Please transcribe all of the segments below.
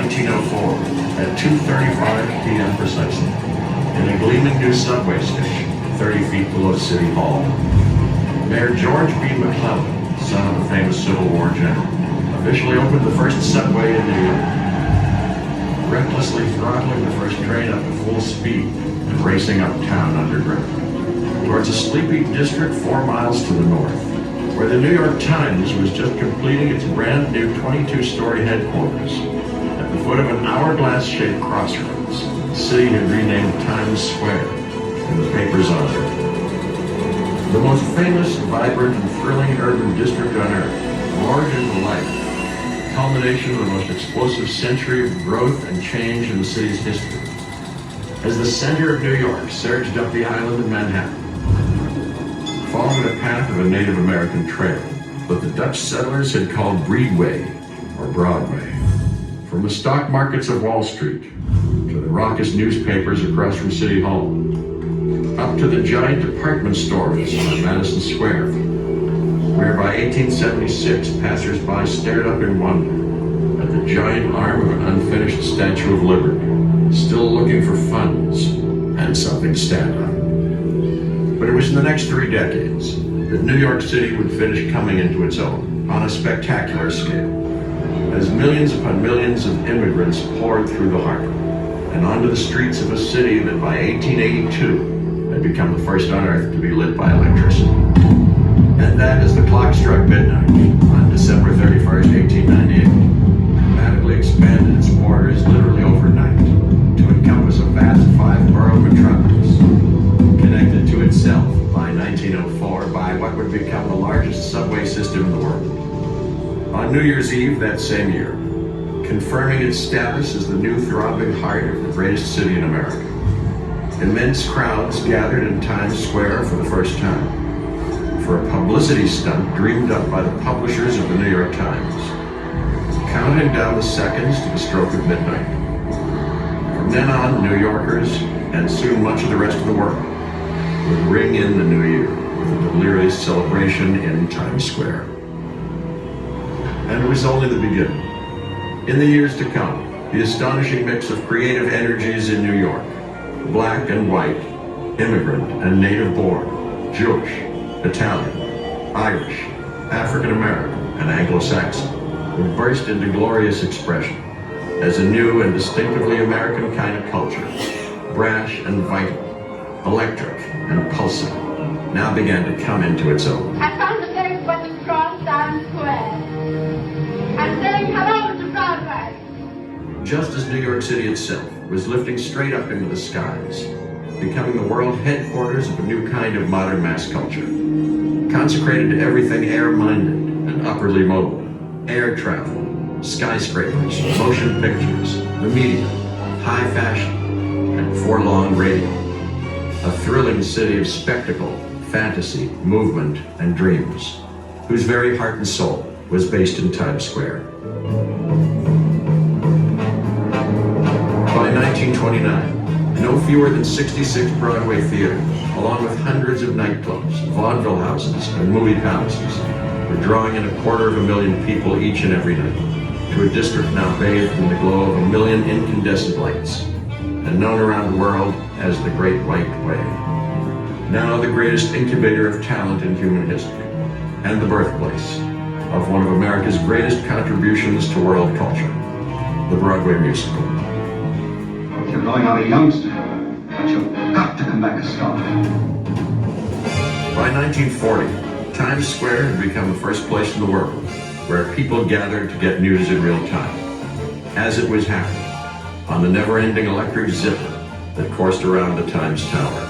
1904 at 2:35 p.m. precisely, in a gleaming new subway station 30 feet below City Hall. Mayor George B. McClellan, son of the famous Civil War general, officially opened the first subway in New York, recklessly throttling the first train up to full speed and racing uptown underground towards a sleepy district 4 miles to the north, where the New York Times was just completing its brand new 22-story headquarters. At the foot of an hourglass-shaped crossroads, the city had renamed Times Square in the paper's honor. The most famous, vibrant, and thrilling urban district on earth, large and light, culmination of the most explosive century of growth and change in the city's history. As the center of New York surged up the island of Manhattan, following the path of a Native American trail that the Dutch settlers had called Breedway, or Broadway. From the stock markets of Wall Street, to the raucous newspapers across from City Hall, up to the giant department stores on Madison Square, where by 1876 passers-by stared up in wonder at the giant arm of an unfinished Statue of Liberty, still looking for funds and something to stand on. But it was in the next 3 decades that New York City would finish coming into its own on a spectacular scale, as millions upon millions of immigrants poured through the harbor and onto the streets of a city that by 1882 had become the first on earth to be lit by electricity. And that as the clock struck midnight on December 31st, 1898, dramatically expanded its borders literally overnight to encompass a vast 5-borough metropolis, connected to itself by 1904 by what would become the largest subway system in the world. On New Year's Eve that same year, confirming its status as the new throbbing heart of the greatest city in America, immense crowds gathered in Times Square for the first time for a publicity stunt dreamed up by the publishers of the New York Times, counting down the seconds to the stroke of midnight. From then on, New Yorkers, and soon much of the rest of the world, would ring in the new year with a delirious celebration in Times Square. And it was only the beginning. In the years to come, the astonishing mix of creative energies in New York, black and white, immigrant and native-born, Jewish, Italian, Irish, African-American, and Anglo-Saxon, would burst into glorious expression as a new and distinctively American kind of culture, brash and vital, electric and pulsing, now began to come into its own. I found the place but across Times Square. I'm saying hello to Broadway. Just as New York City itself was lifting straight up into the skies, becoming the world headquarters of a new kind of modern mass culture, consecrated to everything air-minded and upperly mobile, air travel, skyscrapers, motion pictures, the media, high fashion, and forlorn radio. A thrilling city of spectacle, fantasy, movement, and dreams, whose very heart and soul was based in Times Square. By 1929, no fewer than 66 Broadway theaters, along with hundreds of nightclubs, vaudeville houses, and movie palaces, were drawing in 250,000 people each and every night to a district now bathed in the glow of 1 million incandescent lights, and known around the world as the Great White Way. Now the greatest incubator of talent in human history, and the birthplace of one of America's greatest contributions to world culture, the Broadway musical. You're going out a youngster, but you've got to come back a star. By 1940, Times Square had become the first place in the world where people gathered to get news in real time, as it was happening on the never-ending electric zipper that coursed around the Times Tower.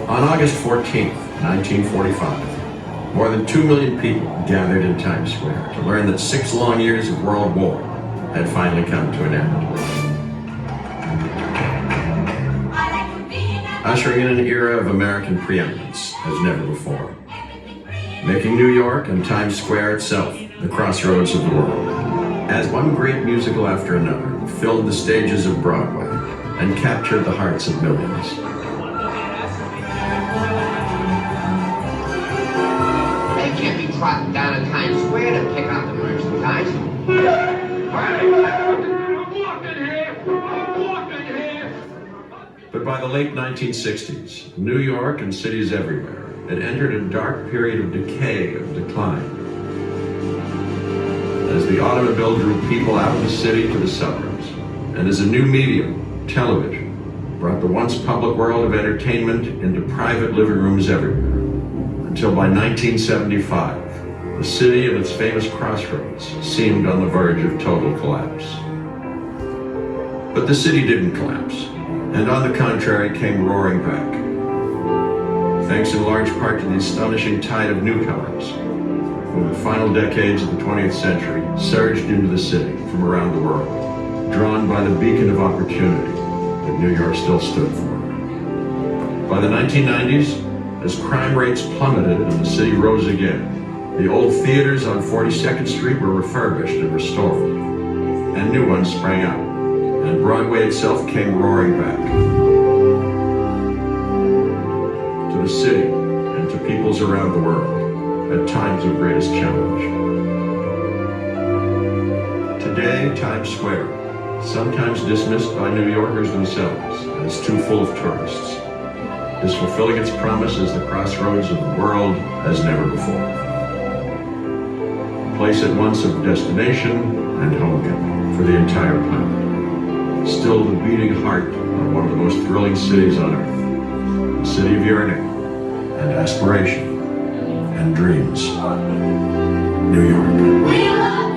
On August 14th, 1945, more than 2 million people gathered in Times Square to learn that 6 long years of world war had finally come to an end. Ushering in an era of American preeminence as never before, making New York and Times Square itself the crossroads of the world, as one great musical after another filled the stages of Broadway and captured the hearts of millions. They can't be trotting down in Times Square to pick out the merchandise. by the late 1960s, New York and cities everywhere had entered a dark period of decay, of decline. As the automobile drew people out of the city to the suburbs, and as a new medium, television, brought the once public world of entertainment into private living rooms everywhere, until by 1975, the city and its famous crossroads seemed on the verge of total collapse. But the city didn't collapse, and on the contrary came roaring back. Thanks in large part to the astonishing tide of newcomers who in the final decades of the 20th century surged into the city from around the world, drawn by the beacon of opportunity that New York still stood for. By the 1990s, as crime rates plummeted and the city rose again, the old theaters on 42nd Street were refurbished and restored, and new ones sprang up, and Broadway itself came roaring back. To the city and to peoples around the world, at times of greatest challenge. Today, Times Square, sometimes dismissed by New Yorkers themselves as too full of tourists, is fulfilling its promise as the crossroads of the world as never before. A place at once of destination and homecoming for the entire planet. Still the beating heart of one of the most thrilling cities on earth, the city of yearning and aspiration and dreams, New York. We love